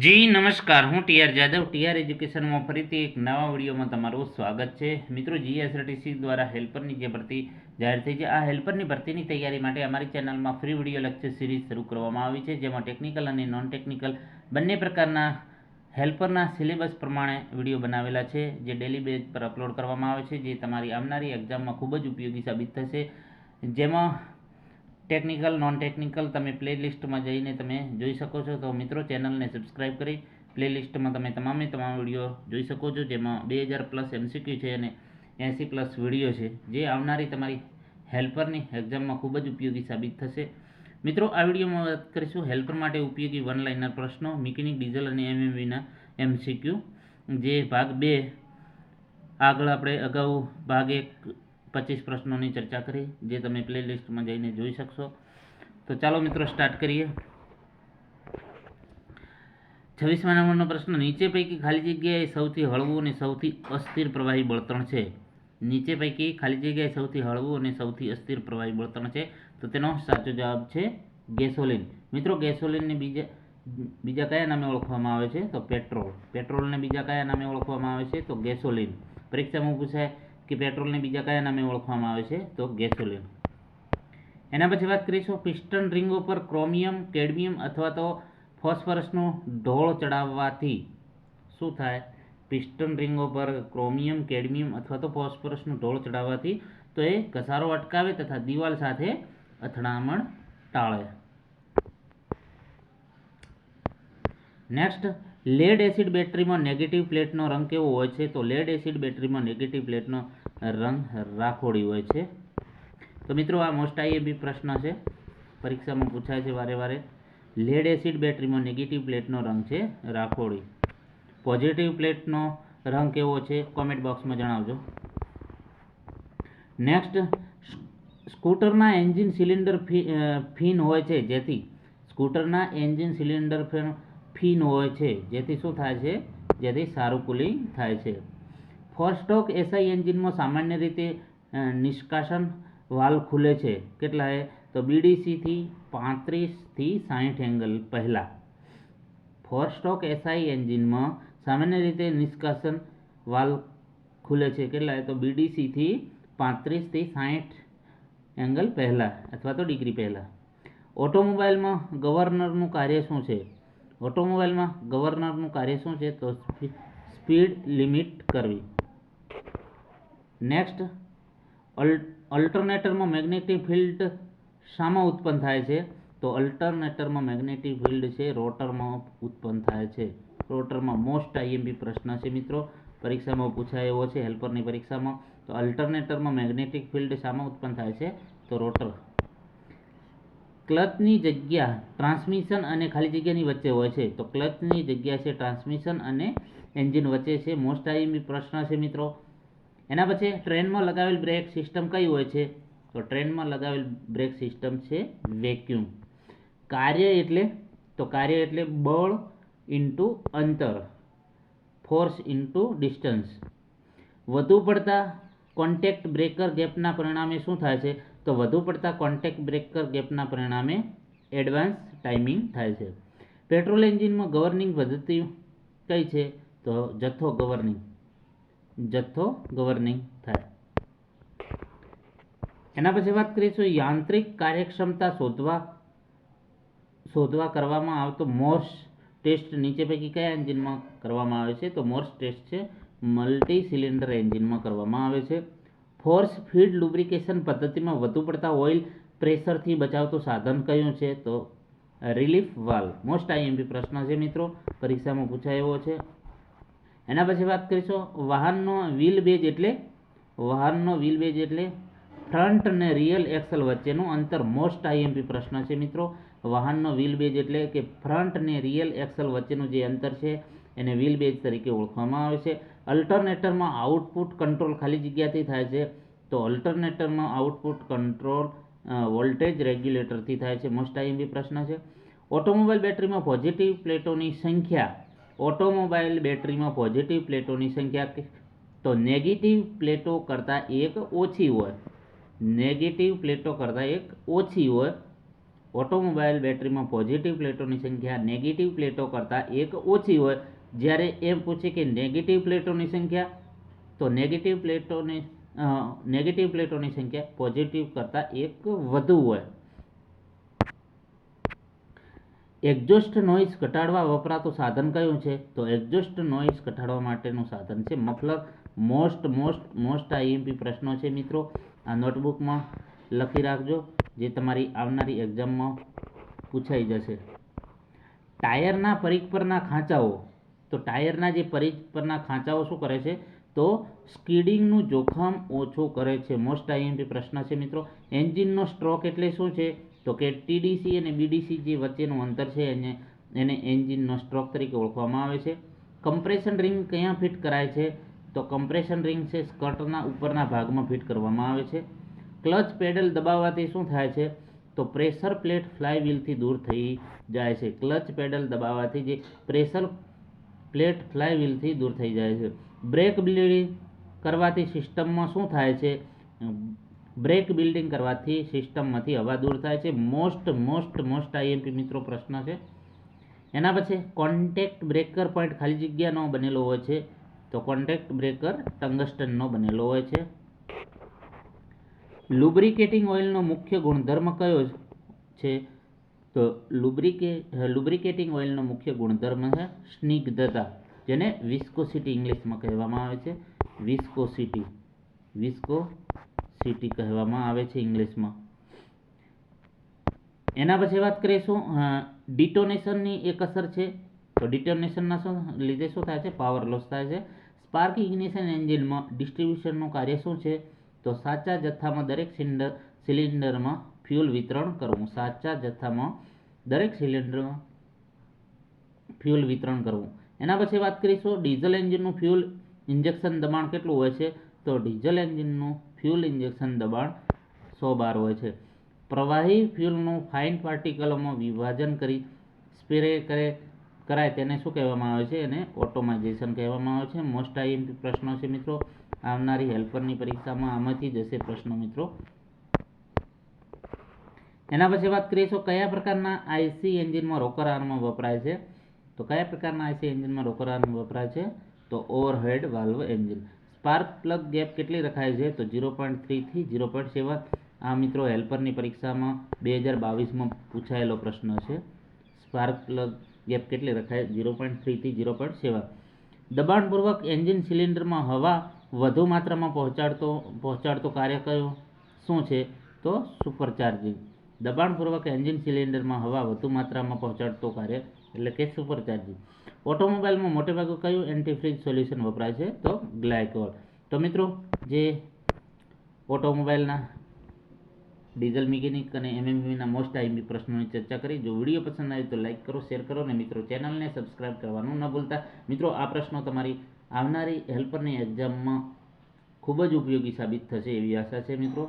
જી નમસ્કાર, હું TR Jadav TR એજ્યુકેશનમાં ફરીથી એક નવા વિડીયોમાં તમારું સ્વાગત છે. મિત્રો, જીએસઆરટીસી દ્વારા હેલ્પરની જે ભરતી જાહેર થઈ છે, આ હેલ્પરની ભરતીની તૈયારી માટે અમારી ચેનલમાં ફ્રી વિડીયો લેક્ચર સિરીઝ શરૂ કરવામાં આવી છે, જેમાં ટેકનિકલ અને નોન ટેકનિકલ બંને પ્રકારના હેલ્પરના સિલેબસ પ્રમાણે વિડીયો બનાવેલા છે, જે ડેલી બેઝ પર અપલોડ કરવામાં આવે છે, જે તમારી આવનારી એક્ઝામમાં ખૂબ જ ઉપયોગી સાબિત થશે. જેમાં ટેકનિકલ નોન ટેકનિકલ તમે પ્લેલિસ્ટમાં જઈને તમે જોઈ શકો છો. તો મિત્રો, ચેનલને સબસ્ક્રાઈબ કરી પ્લેલિસ્ટમાં તમે તમામ વિડીયો જોઈ શકો છો, જેમાં 2000+ MCQ છે અને 80+ વિડીયો છે, જે આવનારી તમારી હેલ્પરની એક્ઝામમાં ખૂબ જ ઉપયોગી સાબિત થશે. મિત્રો, આ વિડીયોમાં વાત કરીશું હેલ્પર માટે ઉપયોગી વન લાઇનર પ્રશ્નો, મિકેનિક, ડીઝલ અને એમએમવીના MCQ, જે ભાગ 2. આગળ આપણે અગાઉ ભાગ 1 25 પ્રશ્નોની ચર્ચા કરી, જે તમે પ્લેલિસ્ટમાં જઈને જોઈ શકશો. તો ચાલો મિત્રો, સ્ટાર્ટ કરીએ. 26મા નંબરનો પ્રશ્ન: નીચે પૈકી ખાલી જગ્યાએ સૌથી હળવું અને સૌથી અસ્થિર પ્રવાહી બળતણ છે. નીચે પૈકી ખાલી જગ્યાએ સૌથી હળવું અને સૌથી અસ્થિર પ્રવાહી બળતણ છે, તો તેનો સાચો જવાબ છે ગેસોલિન. મિત્રો, ગેસોલિનને બીજા કયા નામે ઓળખવામાં આવે છે? તો પેટ્રોલ. પેટ્રોલને બીજા કયા નામે ઓળખવામાં આવે છે? તો ગેસોલિન. પરીક્ષામાં પૂછાય કે પેટ્રોલને બીજા કયા નામે ઓળખવામાં આવે છે? તો ગેસોલિન. એના પછી વાત કરીશું પિસ્ટન રિંગો પર ક્રોમિયમ, કેડમિયમ અથવા તો ફોસ્ફરસનું ઢોળ ચડાવવાથી શું થાય? પિસ્ટન રિંગો પર ક્રોમિયમ, કેડમિયમ અથવા તો ફોસ્ફરસનું ઢોળ ચડાવવાથી તો એ ઘસારો અટકાવે તથા દિવાલ સાથે અથડામણ ટાળે. નેક્સ્ટ, લેડ એસિડ બેટરીમાં નેગેટિવ પ્લેટનો રંગ કેવો હોય છે? તો લેડ એસિડ બેટરીમાં નેગેટિવ પ્લેટનો રંગ રાખોડી હોય છે. તો મિત્રો, આ મોસ્ટ આઈએમપી પ્રશ્ન છે, પરીક્ષામાં પૂછાય છે વારે વારે. લેડ એસિડ બેટરીમાં નેગેટિવ પ્લેટનો રંગ છે રાખોડી. પોઝિટિવ પ્લેટનો રંગ કેવો છે? કોમેન્ટ બોક્સમાં જણાવજો. નેક્સ્ટ, સ્કૂટરના એન્જિન સિલિન્ડર ફિન હોય છે, જેથી સ્કૂટરના એન્જિન સિલિન્ડર ફિન હોય છે, જેથી શું થાય છે? જેથી સારું કુલિંગ થાય છે. 4 સ્ટ્રોક એસઆઈ એન્જિનમાં સામાન્ય રીતે નિષ્કાશન વાલ્વ ખુલે છે કેટલાએ? તો બીડીસીથી 35 થી 60 એંગલ પહેલાં. 4 સ્ટ્રોક એસઆઈ એન્જિનમાં સામાન્ય રીતે નિષ્કાશન વાલ્વ ખુલે છે કેટલાએ? તો બીડીસીથી 35 થી 60 એંગલ પહેલાં અથવા તો ડિગ્રી પહેલાં. ઓટોમોબાઈલમાં ગવર્નરનું કાર્ય શું છે? ઓટોમોબાઈલમાં ગવર્નરનું કાર્ય શું છે? તો સ્પીડ લિમિટ કરવી. નેક્સ્ટ, અલ્ટરનેટરમાં મેગ્નેટિક ફિલ્ડ શામાં ઉત્પન્ન થાય છે? તો અલ્ટરનેટરમાં મેગ્નેટિક ફિલ્ડ છે રોટરમાં ઉત્પન્ન થાય છે. રોટરમાં મોસ્ટ આઈએમપી પ્રશ્ન છે મિત્રો, પરીક્ષામાં પૂછાય એવો છે હેલ્પરની પરીક્ષામાં. તો અલ્ટરનેટરમાં મેગ્નેટિક ફિલ્ડ શામાં ઉત્પન્ન થાય છે? તો રોટર. ક્લચની જગ્યા ટ્રાન્સમિશન અને ખાલી જગ્યાની વચ્ચે હોય છે. તો ક્લચની જગ્યા છે ટ્રાન્સમિશન અને એન્જિન વચ્ચે છે. મોસ્ટ આઈએમપી પ્રશ્ન છે મિત્રો. એના પછી ટ્રેનમાં લગાવેલ બ્રેક સિસ્ટમ કઈ હોય છે? તો ટ્રેનમાં લગાવેલ બ્રેક સિસ્ટમ છે વેક્યુમ. કાર્ય એટલે બળ ઇન્ટુ અંતર, ફોર્સ ઇન્ટુ ડિસ્ટન્સ. વધુ પડતા કોન્ટેક્ટ બ્રેકર ગેપના પરિણામે શું થાય છે? તો વધુ પડતા કોન્ટેક્ટ બ્રેકર ગેપના પરિણામે એડવાન્સ ટાઈમિંગ થાય છે. પેટ્રોલ એન્જિનમાં ગવર્નિંગ પદ્ધતિ કઈ છે? તો જથ્થો ગવર્નિંગ થાય. એના પછી વાત કરીશું યાંત્રિક કાર્યક્ષમતા શોધવા કરવામાં આવતો મોર્સ ટેસ્ટ નીચે પૈકી કયા એન્જિનમાં કરવામાં આવે છે? તો મોર્સ ટેસ્ટ છે મલ્ટી સિલિન્ડર એન્જિનમાં કરવામાં આવે છે. ફોર્સ ફીડ લુબ્રિકેશન પદ્ધતિમાં વધુ પડતા ઓઇલ પ્રેશરથી બચાવતું સાધન કયું છે? તો રિલીફ વાલ્વ. મોસ્ટ આઈએમપી પ્રશ્ન છે મિત્રો, પરીક્ષામાં પૂછાય એવો છે. એના પછી વાત કરીશું વાહનનો વ્હીલ બેજ એટલે ફ્રન્ટ અને રિયલ એક્સલ વચ્ચેનું અંતર. મોસ્ટ આઈએમપી પ્રશ્ન છે મિત્રો. વાહનનો વ્હીલ બેજ એટલે કે ફ્રન્ટ અને રિયલ એક્સલ વચ્ચેનું જે અંતર છે એને વ્હીલ બેજ તરીકે ઓળખવામાં આવે છે. અલ્ટરનેટરમાં આઉટપુટ કંટ્રોલ ખાલી જગ્યાથી થાય છે. તો અલ્ટરનેટરમાં આઉટપુટ કંટ્રોલ વોલ્ટેજ રેગ્યુલેટરથી થાય છે. મોસ્ટ આઈએમપી પ્રશ્ન છે. ઓટોમોબાઈલ બેટરીમાં પોઝિટિવ પ્લેટોની સંખ્યા તો નેગેટિવ પ્લેટો કરતાં એક ઓછી હોય. ઓટોમોબાઈલ બેટરીમાં પોઝિટિવ પ્લેટોની સંખ્યા નેગેટિવ પ્લેટો કરતાં એક ઓછી હોય. જ્યારે એમ પૂછે કે નેગેટિવ પ્લેટોની સંખ્યા, તો નેગેટિવ પ્લેટોની સંખ્યા પોઝિટિવ કરતાં એક વધુ હોય. એક્ઝોસ્ટ નોઇઝ ઘટાડવા વપરાતું સાધન કયું છે? તો એક્ઝોસ્ટ નોઇઝ ઘટાડવા માટેનું સાધન છે મફલર. મોસ્ટ આઈએમપી પ્રશ્નો છે મિત્રો, આ નોટબુકમાં લખી રાખજો, જે તમારી આવનારી એક્ઝામમાં પૂછાઈ જશે. ટાયરના પરિઘ પરના ખાંચાઓ, તો ટાયરના જે પરિઘ પરના ખાંચાઓ શું કરે છે? તો સ્કીડિંગનું જોખમ ઓછું કરે છે. મોસ્ટ આઈએમપી પ્રશ્ન છે મિત્રો. એન્જિનનો સ્ટ્રોક એટલે શું છે? તો કે ટીડીસી અને બીડીસી જે વચ્ચેનું અંતર છે એને એન્જિનનો સ્ટ્રોક તરીકે ઓળખવામાં આવે છે. કમ્પ્રેશન રિંગ ક્યાં ફિટ કરાય છે? તો કમ્પ્રેશન રિંગ છે સ્કર્ટના ઉપરના ભાગમાં ફિટ કરવામાં આવે છે. ક્લચ પેડલ દબાવવાથી શું થાય છે? તો પ્રેશર પ્લેટ ફ્લાયવ્હીલથી દૂર થઈ જાય છે. ક્લચ પેડલ દબાવવાથી જે પ્રેશર પ્લેટ ફ્લાયવ્હીલથી દૂર થઈ જાય છે. બ્રેક બિલ્ડિંગ કરવાથી સિસ્ટમમાં શું થાય છે? બ્રેક બિલ્ડિંગ કરવાથી સિસ્ટમમાંથી હવા દૂર થાય છે. મોસ્ટ આઈએમપી મિત્રો પ્રશ્ન છે. એના પછી કોન્ટેક્ટ બ્રેકર પોઈન્ટ ખાલી જગ્યાનો બનેલો હોય છે, તો કોન્ટેક્ટ બ્રેકર ટંગસ્ટનનો બનેલો હોય છે. લુબ્રિકેટિંગ ઓઇલનો મુખ્ય ગુણધર્મ કયો છે? તો લુબ્રિકેટિંગ ઓઇલનો મુખ્ય ગુણધર્મ છે સ્નિગ્ધતા, જેને વિસ્કોસિટી ઇંગ્લિશમાં કહેવામાં આવે છે. વિસ્કોસિટી કહેવામાં આવે છે ઇંગ્લિશમાં. એના પછી વાત કરીશું ડિટોનેશનની એક અસર છે. તો ડિટોનેશનના લીધે શું થાય છે? પાવર લોસ થાય છે. સ્પાર્ક ઇગ્નિશન એન્જિનમાં ડિસ્ટ્રીબ્યુશનનું કાર્ય શું છે? તો સાચા જથ્થામાં દરેક સિલિન્ડરમાં ફ્યુલ વિતરણ કરવું. સાચા જથ્થામાં દરેક સિલિન્ડરમાં ફ્યુલ વિતરણ કરવું. એના પછી વાત કરીશું ડીઝલ એન્જિનનું ફ્યુલ ઇન્જેક્શન દબાણ કેટલું હોય છે? તો ડીઝલ એન્જિનનું ફ્યુલ ઇન્જેક્શન દબાણ 100 બાર હોય છે. પ્રવાહી ફ્યુલનું ફાઇન પાર્ટિકલોમાં વિભાજન કરી સ્પ્રે કરાય તેને શું કહેવામાં આવે છે? એને ઓટોમાઇઝેશન કહેવામાં આવે છે. મોસ્ટ આઈએમપી પ્રશ્નો છે મિત્રો, આવનારી હેલ્પરની પરીક્ષામાં આમાંથી જશે પ્રશ્નો મિત્રો. એના પછી વાત કરીશું કયા પ્રકારના આઈસી એન્જિનમાં રોકર આર્મ વપરાય છે? તો કયા પ્રકારના આઈસી એન્જિનમાં રોકર આર્મ વપરાય છે? તો overhead valve engine. Spark plug gap કેટલી રખાય છે? તો 0.3 થી 0.7. આ મિત્રો હેલ્પરની પરીક્ષામાં 2022માં પૂછાયેલો પ્રશ્ન છે. સ્પાર્ક પ્લગ ગેપ કેટલી રખાય? 0.3 થી 0.7. દબાણપૂર્વક એન્જિન સિલિન્ડરમાં હવા વધુ માત્રામાં પહોંચાડતો કાર્ય કયો શું છે? તો સુપરચાર્જિંગ. દબાણપૂર્વક એન્જિન સિલિન્ડરમાં હવા વધુ માત્રામાં પહોંચાડતો કાર્ય એટલે કે સુપરચાર્જિંગ. ઓટોમોબાઈલમાં મોટેભાગે કયું એન્ટીફ્રીઝ સોલ્યુશન વપરાય છે? તો ગ્લાયકોલ. તો મિત્રો જે ઓટોમોબાઈલના ડીઝલ મિકેનિક અને એમએમવીના મોસ્ટ આઈએમપી પ્રશ્નોની ચર્ચા કરી. જો વિડીયો પસંદ આવે તો લાઇક કરો, શેર કરો અને મિત્રો ચેનલને સબસ્ક્રાઇબ કરવાનું ન ભૂલતા. મિત્રો આ પ્રશ્નો તમારી આવનારી હેલ્પરની એક્ઝામમાં ખૂબ જ ઉપયોગી સાબિત થશે એવી આશા છે મિત્રો.